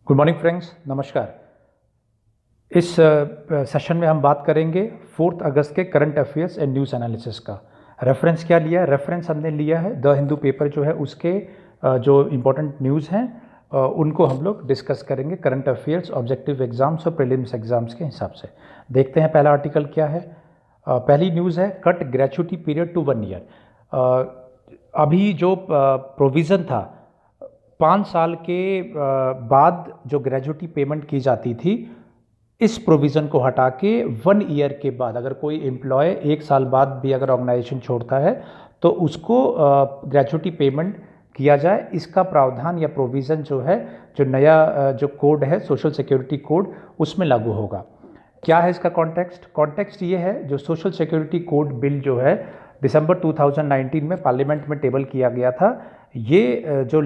Good morning friends, नमस्कार। इस session में हम बात करेंगे 4 अगस्त के current affairs and news analysis का। रेफरेंस क्या लिया है? रेफरेंस हमने लिया है द हिंदू पेपर जो है उसके जो इम्पोर्टेंट न्यूज़ हैं उनको हम लोग डिस्कस करेंगे करंट अफेयर्स, ऑब्जेक्टिव एग्जाम्स और प्रीलिम्स एग्जाम्स के हिसाब से। देखते हैं पहला आर्टिकल क्या है। पहली न्यूज़ है cut gratuity period to 1 year. अभी जो प्रोविज़न था 5 साल के बाद जो ग्रेजुटी पेमेंट की जाती थी, इस प्रोविज़न को हटा के 1 ईयर के बाद अगर कोई एम्प्लॉय 1 साल बाद भी अगर ऑर्गेनाइजेशन छोड़ता है तो उसको ग्रेजुटी पेमेंट किया जाए। इसका प्रावधान या प्रोविज़न जो है, जो नया जो कोड है सोशल सिक्योरिटी कोड, उसमें लागू होगा। क्या है इसका कॉन्टेक्स्ट ये है, जो सोशल सिक्योरिटी कोड बिल जो है दिसंबर 2019 में पार्लियामेंट में टेबल किया गया था। ये जो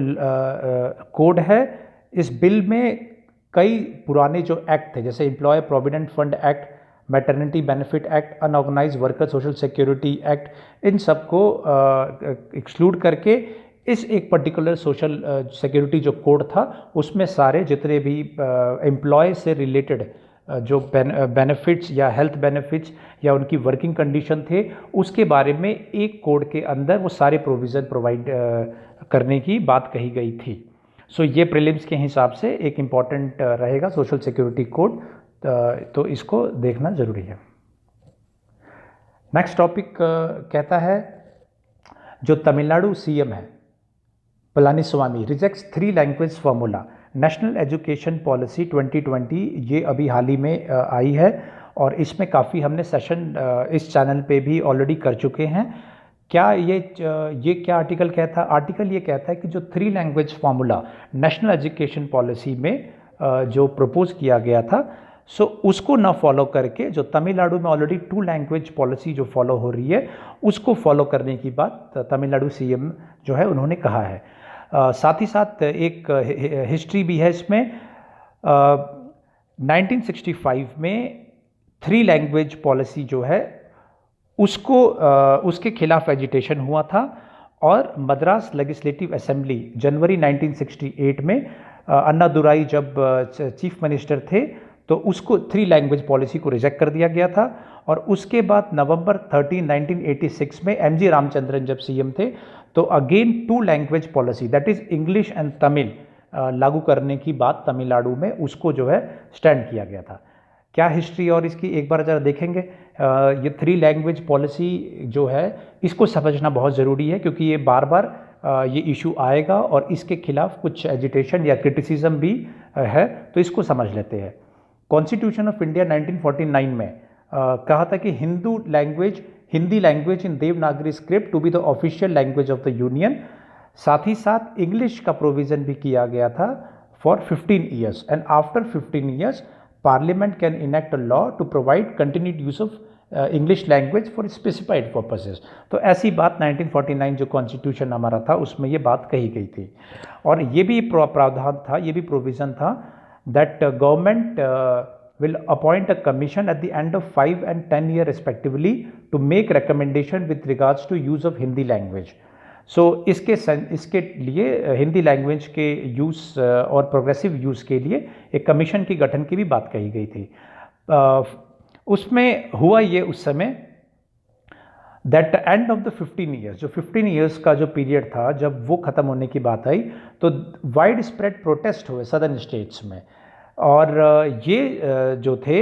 कोड है, इस बिल में कई पुराने जो एक्ट थे जैसे employ provident fund act, maternity benefit act, unorganised worker social security act, इन सबको एक्सक्लूड करके इस एक पर्टिकुलर सोशल सिक्योरिटी जो कोड था उसमें सारे जितने भी एम्प्लॉय से रिलेटेड जो बेनिफिट्स या हेल्थ बेनिफिट्स या उनकी वर्किंग कंडीशन थे उसके बारे में एक कोड के अंदर वो सारे प्रोविज़न प्रोवाइड करने की बात कही गई थी। सो ये प्रीलिम्स के हिसाब से एक इम्पॉर्टेंट रहेगा सोशल सिक्योरिटी कोड, तो इसको देखना ज़रूरी है। नेक्स्ट टॉपिक कहता है जो तमिलनाडु सीएम है Palaniswami rejects 3 language formula, national education policy 2020, ये अभी हाल ही में आई है और इसमें काफ़ी हमने सेशन इस चैनल पे भी ऑलरेडी कर चुके हैं। क्या ये क्या आर्टिकल कहता है? आर्टिकल ये कहता है कि जो 3 language formula national education policy में जो प्रपोज किया गया था, सो उसको ना फॉलो करके जो तमिलनाडु में ऑलरेडी 2 लैंग्वेज पॉलिसी जो फॉलो हो रही है उसको फॉलो करने की बात तमिलनाडु सीएम जो है उन्होंने कहा है। साथ ही साथ एक हिस्ट्री भी है इसमें। 1965 में 3 लैंग्वेज पॉलिसी जो है उसको उसके खिलाफ एजिटेशन हुआ था और मद्रास लेजिस्लेटिव असेंबली जनवरी 1968 में अन्नादुराई जब चीफ मिनिस्टर थे तो उसको 3 लैंग्वेज पॉलिसी को रिजेक्ट कर दिया गया था। और उसके बाद नवंबर 13, 1986 में एमजी रामचंद्रन जब सीएम थे तो again 2 language policy that is English and Tamil लागू करने की बात तमिलनाडु में उसको जो है स्टैंड किया गया था। क्या हिस्ट्री और इसकी एक बार ज़रा देखेंगे। ये 3 लैंग्वेज पॉलिसी जो है इसको समझना बहुत ज़रूरी है क्योंकि ये बार बार ये इशू आएगा और इसके खिलाफ कुछ एजिटेशन या क्रिटिसिज्म भी है, तो इसको समझ लेते हैं। कॉन्स्टिट्यूशन ऑफ इंडिया 1949 में कहा था कि Hindi language in Devanagari script to be the official language of the union. साथ ही साथ इंग्लिश का प्रोविज़न भी किया गया था for 15 years and after 15 years Parliament can enact a law to provide continued use of English language for specified purposes। तो ऐसी बात 1949 जो कॉन्स्टिट्यूशन हमारा था उसमें ये बात कही गई थी और ये भी प्रावधान था, ये भी प्रोविज़न था that government will appoint a commission at the end of 5 and 10 year respectively to make recommendation with regards to use of Hindi language। सो इसके लिए हिंदी लैंग्वेज के यूज़ और प्रोग्रेसिव यूज़ के लिए एक कमीशन की गठन की भी बात कही गई थी। उसमें हुआ ये उस समय that end of the 15 years, जो 15 ईयर्स का जो पीरियड था जब वो ख़त्म होने की बात आई तो वाइड स्प्रेड प्रोटेस्ट हुए सदर्न स्टेट्स में। और ये जो थे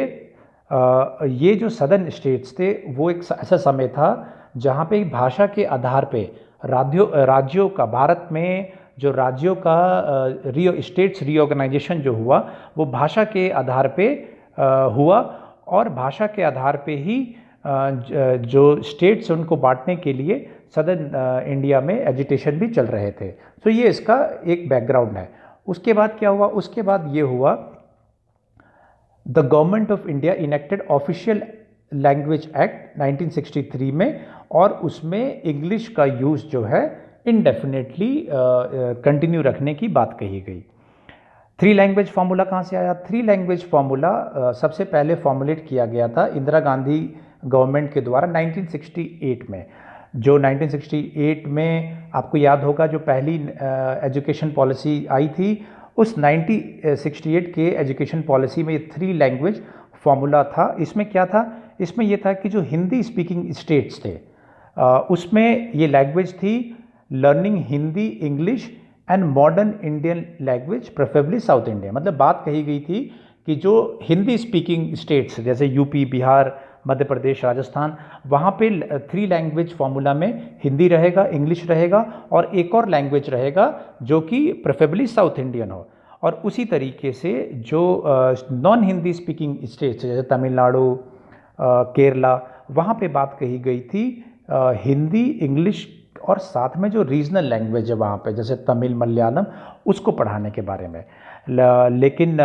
ये जो सदर्न स्टेट्स थे वो एक ऐसा समय था जहाँ पे भाषा के आधार पे राज्यों का, भारत में जो राज्यों का स्टेट्स रीऑर्गेनाइजेशन जो हुआ वो भाषा के आधार पे हुआ और भाषा के आधार पे ही जो स्टेट्स उनको बांटने के लिए सदर्न इंडिया में एजिटेशन भी चल रहे थे। तो ये इसका एक बैकग्राउंड है। उसके बाद क्या हुआ? उसके बाद ये हुआ the government of India enacted official language act 1963 में और उसमें इंग्लिश का यूज़ जो है इनडेफिनेटली कंटिन्यू रखने की बात कही गई। 3 लैंग्वेज फार्मूला कहाँ से आया? 3 लैंग्वेज फार्मूला सबसे पहले फॉर्मुलेट किया गया था इंदिरा गांधी गवर्नमेंट के द्वारा 1968 में। जो 1968 में आपको याद होगा जो पहली एजुकेशन पॉलिसी आई थी उस 1968 के एजुकेशन पॉलिसी में ये 3 लैंग्वेज फॉर्मूला था। इसमें क्या था? इसमें ये था कि जो हिंदी स्पीकिंग स्टेट्स थे उसमें ये लैंग्वेज थी learning Hindi, English and modern Indian language preferably south India. मतलब बात कही गई थी कि जो हिंदी स्पीकिंग स्टेट्स जैसे यूपी, बिहार, मध्य प्रदेश, राजस्थान, वहाँ पे 3 लैंग्वेज फार्मूला में हिंदी रहेगा, इंग्लिश रहेगा और एक और लैंग्वेज रहेगा जो कि प्रेफरेबली साउथ इंडियन हो। और उसी तरीके से जो नॉन हिंदी स्पीकिंग स्टेट्स जैसे तमिलनाडु, केरला, वहाँ पे बात कही गई थी हिंदी, इंग्लिश और साथ में जो रीजनल लैंग्वेज है वहाँ पे जैसे तमिल, मलयालम, उसको पढ़ाने के बारे में। लेकिन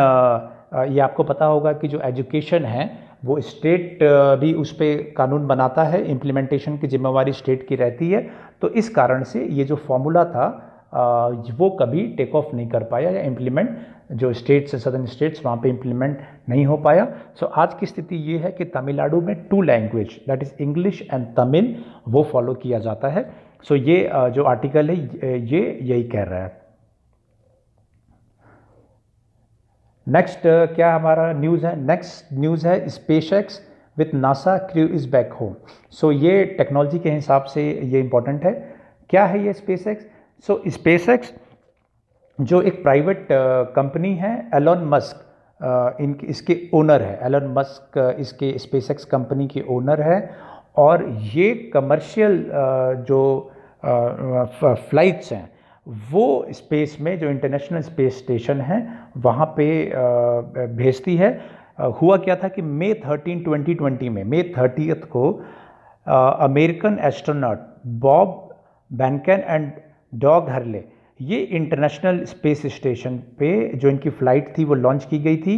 ये आपको पता होगा कि जो एजुकेशन है वो स्टेट भी उस पर कानून बनाता है, इम्प्लीमेंटेशन की जिम्मेवारी स्टेट की रहती है। तो इस कारण से ये जो फॉर्मूला था वो कभी टेक ऑफ नहीं कर पाया या इम्प्लीमेंट जो स्टेट्स है, सदर्न स्टेट्स, वहाँ पे इम्प्लीमेंट नहीं हो पाया। सो आज की स्थिति ये है कि तमिलनाडु में 2 language that is English and Tamil वो फॉलो किया जाता है। सो ये जो आर्टिकल है ये यही कह रहा है। नेक्स्ट क्या हमारा न्यूज़ है? नेक्स्ट न्यूज़ है SpaceX with NASA crew is back home. So ये टेक्नोलॉजी के हिसाब से ये इंपॉर्टेंट है। क्या है ये स्पेसएक्स? सो स्पेसएक्स जो एक प्राइवेट कंपनी है, एलोन मस्क इसके ओनर है। एलोन मस्क इसके स्पेसएक्स कंपनी के ओनर है और ये कमर्शियल जो फ्लाइट्स हैं वो स्पेस में जो इंटरनेशनल स्पेस स्टेशन है वहाँ पे भेजती है। हुआ क्या था कि मई 13, 2020 में, मई 30 को American astronaut Bob Behnken and Doug Hurley ये इंटरनेशनल स्पेस स्टेशन पे जो इनकी फ़्लाइट थी वो लॉन्च की गई थी।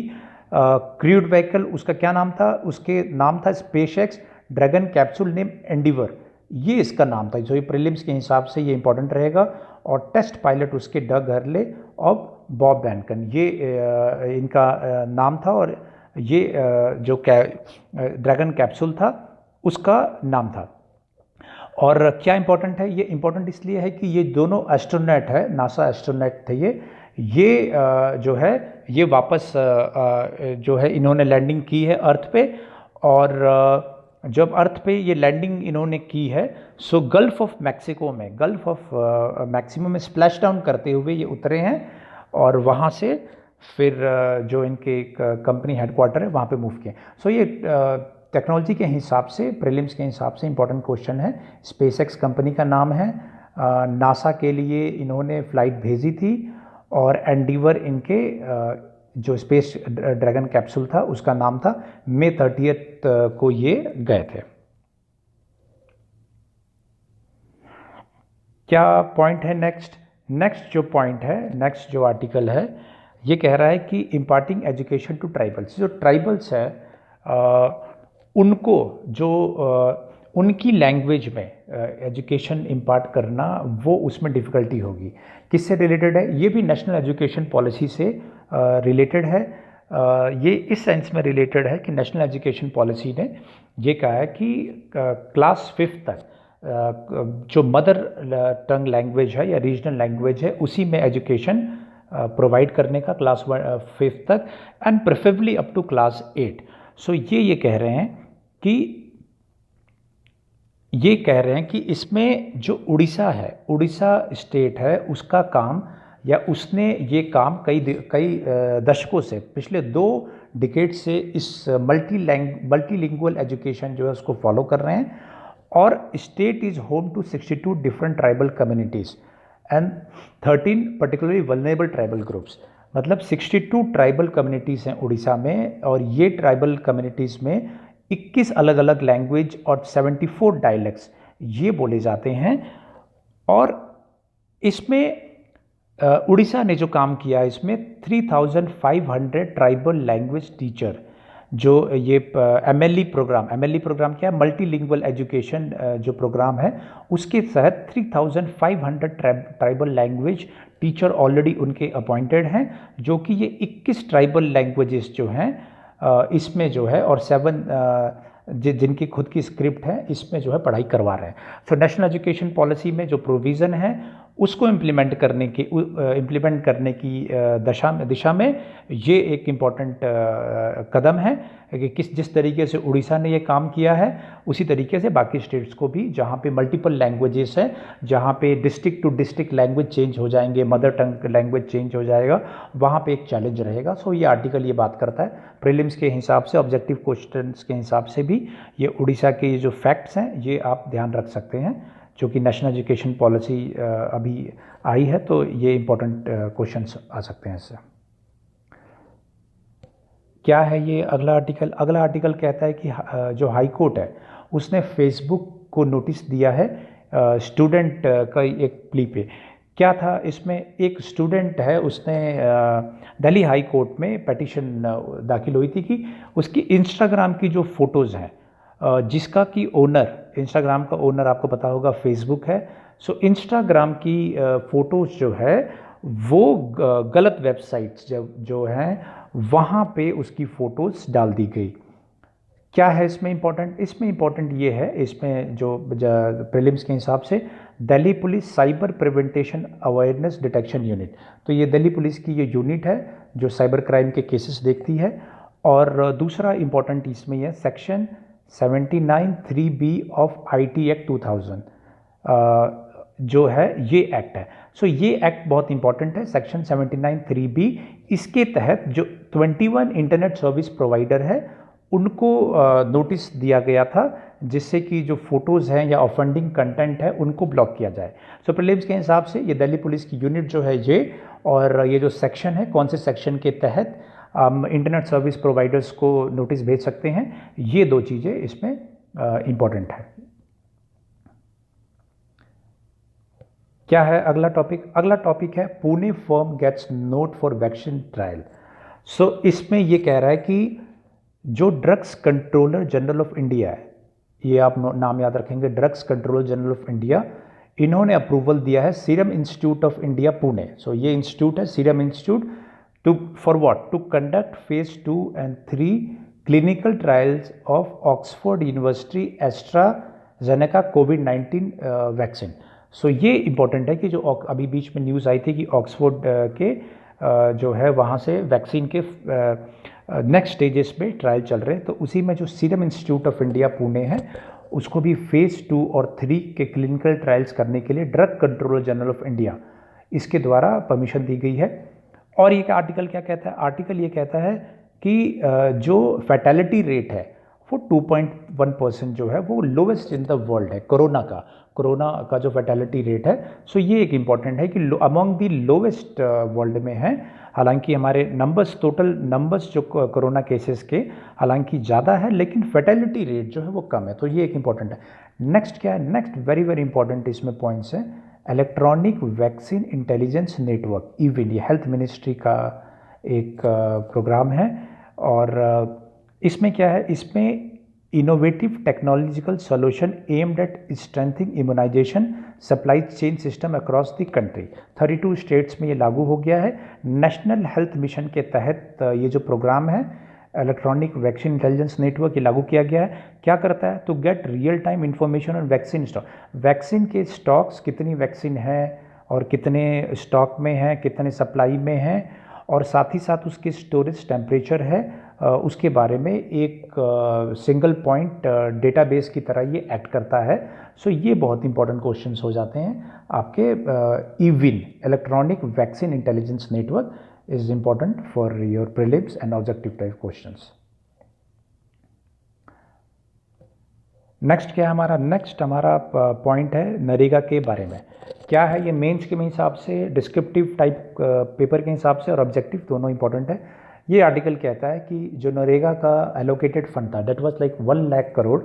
क्रूड व्हीकल उसका क्या नाम था? उसके नाम था SpaceX dragon capsule name endeavour, ये इसका नाम था। जो ये प्रीलिम्स के हिसाब से ये इंपॉर्टेंट रहेगा। और टेस्ट पायलट उसके डग हर्ले और बॉब बैनकन, ये इनका नाम था। और ये जो ड्रैगन कैप्सूल था उसका नाम था। और क्या इंपॉर्टेंट है? ये इंपॉर्टेंट इसलिए है कि ये दोनों एस्ट्रोनॉट है, नासा एस्ट्रोनॉट थे ये जो है ये वापस जो है इन्होंने लैंडिंग की है अर्थ पे। और जब अर्थ पे ये लैंडिंग इन्होंने की है सो गल्फ ऑफ मैक्सिको में, गल्फ ऑफ मैक्सिको में स्प्लैश डाउन करते हुए ये उतरे हैं और वहाँ से फिर जो इनके कंपनी हेडक्वार्टर है वहाँ पे मूव किए। सो ये टेक्नोलॉजी के हिसाब से, प्रीलिम्स के हिसाब से इंपॉर्टेंट क्वेश्चन है। स्पेसएक्स कंपनी का नाम है, नासा के लिए इन्होंने फ़्लाइट भेजी थी और एंडीवर इनके जो स्पेस ड्रैगन कैप्सूल था उसका नाम था। मई 30 को ये गए थे। क्या पॉइंट है नेक्स्ट जो पॉइंट है, नेक्स्ट जो आर्टिकल है ये कह रहा है कि इम्पार्टिंग एजुकेशन टू ट्राइबल्स। जो ट्राइबल्स है उनको जो उनकी लैंग्वेज में एजुकेशन इम्पार्ट करना वो उसमें डिफ़िकल्टी होगी। किससे रिलेटेड है? ये भी नेशनल एजुकेशन पॉलिसी से रिलेटेड है। ये इस सेंस में रिलेटेड है कि नेशनल एजुकेशन पॉलिसी ने ये कहा है कि क्लास 5 तक जो मदर टंग लैंग्वेज है या रीजनल लैंग्वेज है उसी में एजुकेशन प्रोवाइड करने का क्लास 5 तक and preferably up to class 8। So ये कह रहे हैं कि इसमें जो उड़ीसा है, उड़ीसा स्टेट है, उसका काम या उसने ये काम कई दशकों से, पिछले 2 डिकेड से इस मल्टीलिंगुअल एजुकेशन जो है उसको फॉलो कर रहे हैं। और state is home to 62 different tribal communities and 13 particularly vulnerable tribal groups. मतलब 62 ट्राइबल कम्युनिटीज़ हैं उड़ीसा में और ये ट्राइबल कम्युनिटीज़ में 21 अलग अलग लैंग्वेज और 74 डायलेक्ट्स ये बोले जाते हैं। और इसमें उड़ीसा ने जो काम किया इसमें 3500 ट्राइबल लैंग्वेज टीचर जो ये एमएलई प्रोग्राम क्या है? मल्टीलिंगुअल एजुकेशन जो प्रोग्राम है उसके तहत 3500 ट्राइबल लैंग्वेज टीचर ऑलरेडी उनके अपॉइंटेड हैं, जो कि ये 21 ट्राइबल लैंग्वेजेस जो हैं इसमें जो है और 7 जिनकी खुद की स्क्रिप्ट है इसमें जो है पढ़ाई करवा रहे हैं। सो नेशनल एजुकेशन पॉलिसी में जो प्रोविज़न है उसको इम्प्लीमेंट करने की दिशा में ये एक इम्पॉर्टेंट कदम है कि जिस तरीके से उड़ीसा ने ये काम किया है उसी तरीके से बाकी स्टेट्स को भी, जहाँ पे मल्टीपल लैंग्वेजेस हैं, जहाँ पे district to district language change हो जाएंगे, मदर टंग लैंग्वेज चेंज हो जाएगा, वहाँ पे एक चैलेंज रहेगा। सो ये आर्टिकल ये बात करता है प्रीलिम्स के हिसाब से, ऑब्जेक्टिव क्वेश्चंस के हिसाब से भी ये उड़ीसा के जो फैक्ट्स हैं ये आप ध्यान रख सकते हैं, जो कि नेशनल एजुकेशन पॉलिसी अभी आई है, तो ये इम्पोर्टेंट क्वेश्चंस आ सकते हैं इससे। क्या है ये अगला आर्टिकल कहता है कि जो हाई कोर्ट है उसने फेसबुक को नोटिस दिया है स्टूडेंट का एक प्ली पे। क्या था इसमें, एक स्टूडेंट है उसने दिल्ली हाई कोर्ट में पिटीशन दाखिल हुई थी कि उसकी इंस्टाग्राम की जो फ़ोटोज़ हैं, जिसका कि इंस्टाग्राम का ओनर आपको पता होगा फेसबुक है। सो इंस्टाग्राम की फ़ोटोज़ जो है वो गलत वेबसाइट्स जो हैं वहाँ पे उसकी फ़ोटोज़ डाल दी गई। क्या है इसमें इम्पोर्टेंट ये है, इसमें जो प्रीलिम्स के हिसाब से Delhi police cyber prevention awareness detection unit, तो ये दिल्ली पुलिस की ये यूनिट है जो साइबर क्राइम के केसेस देखती है। और दूसरा इम्पोर्टेंट इसमें यह section 79(3)(b of IT act 2000 जो है ये एक्ट है। सो ये एक्ट बहुत इंपॉर्टेंट है, सेक्शन 79(3)(b। इसके तहत जो 21 इंटरनेट सर्विस प्रोवाइडर है उनको नोटिस दिया गया था, जिससे कि जो फोटोज़ हैं या ऑफेंडिंग कंटेंट है उनको ब्लॉक किया जाए। सो प्रीलिम्स के हिसाब से ये दिल्ली पुलिस की यूनिट जो है ये, और ये जो सेक्शन है, कौन से सेक्शन के तहत इंटरनेट सर्विस प्रोवाइडर्स को नोटिस भेज सकते हैं, ये दो चीज़ें इसमें इम्पॉर्टेंट है। क्या है अगला टॉपिक है Pune firm gets nod for vaccine trial. So इसमें ये कह रहा है कि जो drugs controller general of India है, ये आप नाम याद रखेंगे, drugs controller general of India, इन्होंने अप्रूवल दिया है Serum Institute of India Pune. So ये इंस्टीट्यूट है Serum Institute to conduct phase 2 and 3 clinical trials of Oxford University AstraZeneca कोविड-19 वैक्सीन। सो ये इंपॉर्टेंट है कि जो अभी बीच में न्यूज़ आई थी कि ऑक्सफोर्ड के जो है वहाँ से वैक्सीन के नेक्स्ट स्टेजेस पे ट्रायल चल रहे हैं, तो उसी में जो serum Institute of India Pune है उसको भी phase 2 और 3 के क्लिनिकल ट्रायल्स करने के लिए drug controller general of India इसके द्वारा परमिशन दी गई है। और ये आर्टिकल क्या कहता है, आर्टिकल ये कहता है कि जो फैटेलिटी रेट है वो 2.1% जो है वो लोवेस्ट इन द वर्ल्ड है कोरोना का जो फैटेलिटी रेट है। सो ये एक इम्पॉर्टेंट है कि अमॉन्ग दी लोवेस्ट वर्ल्ड में है। हालांकि हमारे टोटल नंबर्स जो कोरोना केसेस के हालांकि ज़्यादा है, लेकिन फैटेलिटी रेट जो है वो कम है, तो ये एक इम्पॉर्टेंट है। नेक्स्ट क्या है, नेक्स्ट वेरी वेरी इंपॉर्टेंट इसमें पॉइंट्स है, electronic vaccine intelligence network eVIN, ये हेल्थ मिनिस्ट्री का एक प्रोग्राम है। और इसमें क्या है, इसमें innovative technological solution aimed at strengthening immunisation supply chain system across the country. 32 states में ये लागू हो गया है। नेशनल हेल्थ मिशन के तहत ये जो प्रोग्राम है इलेक्ट्रॉनिक वैक्सीन इंटेलिजेंस नेटवर्क ये लागू किया गया है। क्या करता है, to get real time information on vaccine stock, vaccine के स्टॉक्स, कितनी वैक्सीन है और कितने स्टॉक में है, कितने सप्लाई में है, और साथ ही साथ उसकी स्टोरेज टेम्परेचर है, उसके बारे में एक सिंगल पॉइंट डेटाबेस की तरह ये एक्ट करता है। सो ये बहुत इंपॉर्टेंट क्वेश्चंस हो जाते हैं आपके। EVIN electronic vaccine intelligence network is important for your prelims and objective type questions. Next क्या है हमारा पॉइंट है नरेगा के बारे में। क्या है ये, मेंस के हिसाब से, डिस्क्रिप्टिव टाइप पेपर के हिसाब से और ऑब्जेक्टिव दोनों इंपॉर्टेंट है। ये आर्टिकल कहता है कि जो नरेगा का एलोकेटेड फंड था, that was like 1 lakh crore,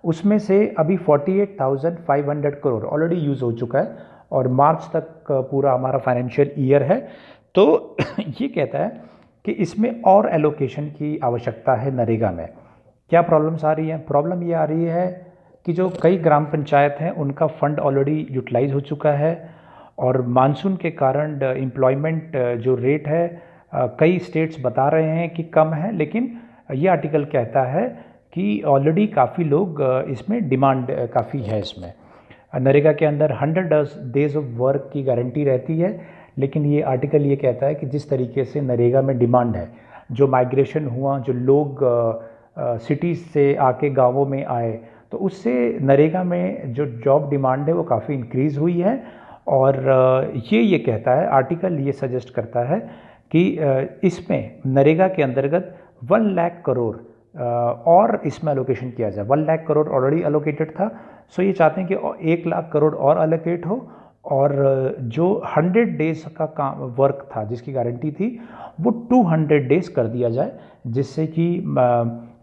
उसमें से अभी 48,500 करोड़ ऑलरेडी यूज़ हो चुका है और मार्च तक पूरा हमारा फाइनेंशियल ईयर है। तो ये कहता है कि इसमें और एलोकेशन की आवश्यकता है नरेगा में। क्या प्रॉब्लम्स आ रही हैं, प्रॉब्लम ये आ रही है कि जो कई ग्राम पंचायत हैं उनका फंड ऑलरेडी यूटिलाइज हो चुका है और मानसून के कारण एम्प्लॉयमेंट जो रेट है कई स्टेट्स बता रहे हैं कि कम है, लेकिन ये आर्टिकल कहता है कि ऑलरेडी काफ़ी लोग इसमें डिमांड काफ़ी है इसमें। नरेगा के अंदर 100 डेज ऑफ वर्क की गारंटी रहती है, लेकिन ये आर्टिकल ये कहता है कि जिस तरीके से नरेगा में डिमांड है, जो माइग्रेशन हुआ, जो लोग सिटीज़ से आके गांवों में आए, तो उससे नरेगा में जो जॉब डिमांड है वो काफ़ी इंक्रीज़ हुई है। और ये कहता है, आर्टिकल ये सजेस्ट करता है कि इसमें नरेगा के अंतर्गत 1 लाख करोड़ और इसमें अलोकेशन किया जाए। 1 लाख करोड़ ऑलरेडी अलोकेटेड था, सो ये चाहते हैं कि 1 लाख करोड़ और अलोकेट हो, और जो 100 डेज का काम वर्क था जिसकी गारंटी थी वो 200 डेज कर दिया जाए, जिससे कि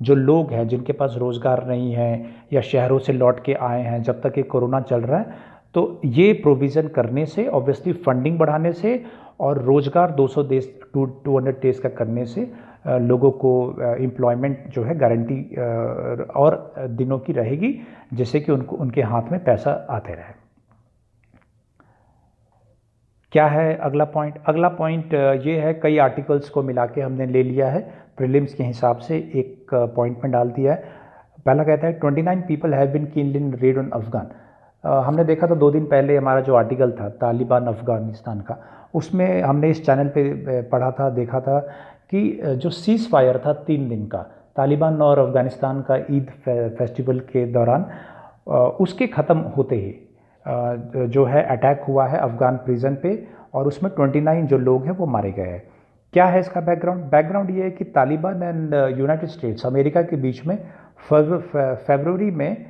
जो लोग हैं जिनके पास रोज़गार नहीं है या शहरों से लौट के आए हैं जब तक ये कोरोना चल रहा है, तो ये प्रोविज़न करने से, ऑब्वियसली फंडिंग बढ़ाने से और रोज़गार 200 डेज का करने से लोगों को एम्प्लॉयमेंट जो है गारंटी और दिनों की रहेगी, जिससे कि उनको उनके हाथ में पैसा आते रहे। क्या है अगला पॉइंट? अगला पॉइंट ये है, कई आर्टिकल्स को मिला के हमने ले लिया है, प्रीलिम्स के हिसाब से एक पॉइंट में डाल दिया है। पहला कहता है 29 people have been killed in raid on Afghan. हमने देखा था 2 दिन पहले हमारा जो आर्टिकल था तालिबान अफ़गानिस्तान का, उसमें हमने इस चैनल पे पढ़ा था, देखा था कि जो सीज़ फायर था 3 दिन का तालिबान और अफ़गानिस्तान का ईद फेस्टिवल के दौरान, उसके ख़त्म होते ही जो है अटैक हुआ है अफ़गान प्रिजन पे, और उसमें 29 जो लोग हैं वो मारे गए हैं। क्या है इसका बैकग्राउंड? बैकग्राउंड ये है कि Taliban and United states America के बीच में फरवरी में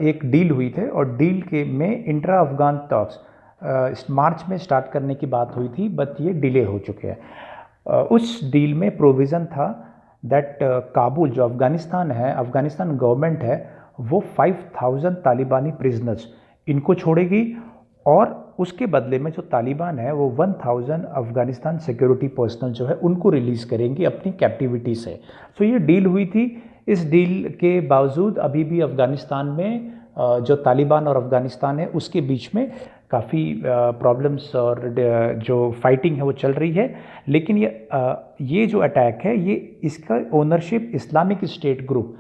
एक डील हुई थी, और डील के में इंट्रा अफ़गान टॉक्स मार्च में स्टार्ट करने की बात हुई थी, बट ये डिले हो चुके हैं। उस डील में प्रोविज़न था दैट काबुल जो अफ़गानिस्तान है, अफ़गानिस्तान गवर्नमेंट है, वो 5000 तालिबानी प्रिजनर्स इनको छोड़ेगी, और उसके बदले में जो तालिबान है वो 1000 अफ़गानिस्तान सिक्योरिटी पर्सनल जो है उनको रिलीज़ करेंगी अपनी कैप्टिविटी से। सो ये डील हुई थी। इस डील के बावजूद अभी भी अफ़गानिस्तान में जो तालिबान और अफ़गानिस्तान है उसके बीच में काफ़ी प्रॉब्लम्स और जो फाइटिंग है वो चल रही है। लेकिन ये जो अटैक है, ये इसका ओनरशिप इस्लामिक स्टेट ग्रुप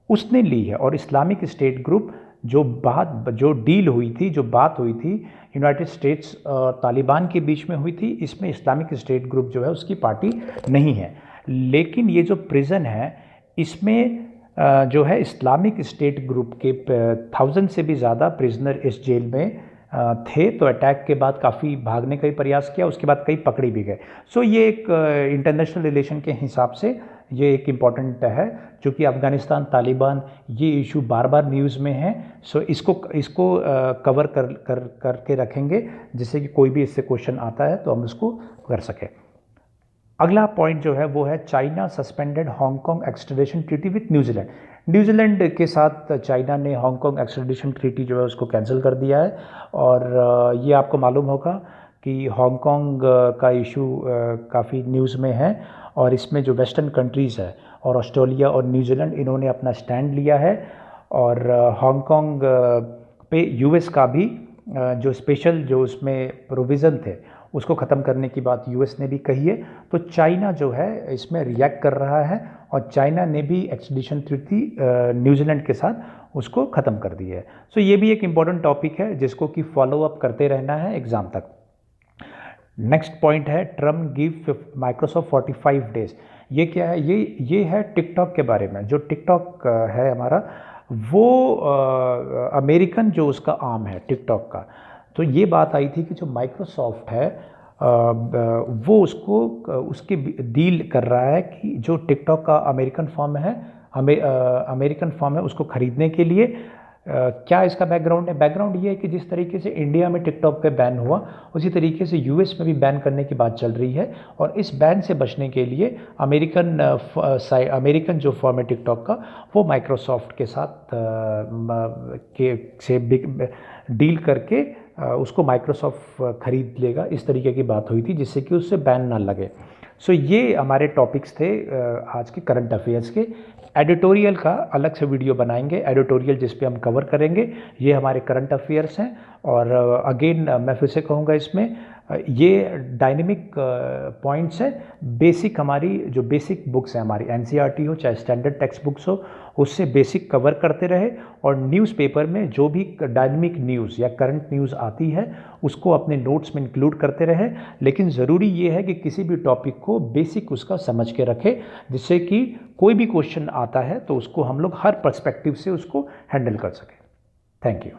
उसने ली है, और इस्लामिक स्टेट ग्रुप जो डील हुई थी, जो बात हुई थी यूनाइटेड स्टेट्स और तालिबान के बीच में हुई थी, इसमें इस्लामिक स्टेट ग्रुप जो है उसकी पार्टी नहीं है। लेकिन ये जो प्रिजन है इसमें जो है इस्लामिक स्टेट ग्रुप के 1000 से भी ज़्यादा प्रिजनर इस जेल में थे। तो अटैक के बाद काफ़ी भागने का भी प्रयास किया, उसके बाद कई पकड़े भी गए। सो ये एक इंटरनेशनल रिलेशन के हिसाब से ये एक इम्पॉर्टेंट है, क्योंकि अफ़गानिस्तान तालिबान ये इशू बार बार न्यूज़ में है। सो इसको कवर करके रखेंगे, जिससे कि कोई भी इससे क्वेश्चन आता है तो हम उसको कर सकें। अगला पॉइंट जो है वो है China suspended Hong Kong extradition treaty with New Zealand. New Zealand के साथ चाइना ने हांगकांग एक्सट्रेडिशन ट्रीटी जो है उसको कैंसिल कर दिया है, और ये आपको मालूम होगा कि हांगकांग का इशू काफ़ी न्यूज़ में है, और इसमें जो वेस्टर्न कंट्रीज़ है और ऑस्ट्रेलिया और न्यूजीलैंड इन्होंने अपना स्टैंड लिया है, और हांगकांग पे यूएस का भी जो स्पेशल जो उसमें प्रोविज़न थे उसको ख़त्म करने की बात यूएस ने भी कही है। तो चाइना जो है इसमें रिएक्ट कर रहा है, और चाइना ने भी एक्सट्रेडिशन ट्रीटी न्यूजीलैंड के साथ उसको ख़त्म कर दी है। सो ये भी एक इम्पॉर्टेंट टॉपिक है जिसको कि फॉलो अप करते रहना है एग्ज़ाम तक। नेक्स्ट पॉइंट है ट्रम्प गिव माइक्रोसॉफ्ट 45 डेज। ये क्या है? ये है टिकटॉक के बारे में। जो टिकटॉक है हमारा, वो अमेरिकन जो उसका आर्म है टिकटॉक का, तो ये बात आई थी कि जो माइक्रोसॉफ्ट है वो उसकी डील कर रहा है कि जो टिकटॉक का अमेरिकन फर्म है, अमेरिकन फर्म है, उसको ख़रीदने के लिए क्या इसका बैकग्राउंड है? बैकग्राउंड ये है कि जिस तरीके से इंडिया में टिकटॉक पे बैन हुआ, उसी तरीके से यूएस में भी बैन करने की बात चल रही है, और इस बैन से बचने के लिए अमेरिकन जो फर्म है टिकटॉक का, वो माइक्रोसॉफ्ट के साथ डील करके उसको माइक्रोसॉफ्ट खरीद लेगा, इस तरीके की बात हुई थी, जिससे कि उससे बैन ना लगे। सो ये हमारे टॉपिक्स थे आज के करंट अफेयर्स के। एडिटोरियल का अलग से वीडियो बनाएंगे, एडिटोरियल जिस पे हम कवर करेंगे। ये हमारे करंट अफेयर्स हैं, और अगेन मैं फिर से कहूँगा, इसमें ये डायनेमिक पॉइंट्स है। बेसिक हमारी जो बेसिक बुक्स हैं हमारी एनसीईआरटी हो चाहे स्टैंडर्ड टेक्स्ट बुक्स हो, उससे बेसिक कवर करते रहे और न्यूज़पेपर में जो भी डायनेमिक न्यूज़ या करंट न्यूज़ आती है उसको अपने नोट्स में इंक्लूड करते रहे। लेकिन ज़रूरी ये है कि किसी भी टॉपिक को बेसिक उसका समझ के रखें, जिससे कि कोई भी क्वेश्चन आता है तो उसको हम लोग हर पर्सपेक्टिव से उसको हैंडल कर सकें। Thank you.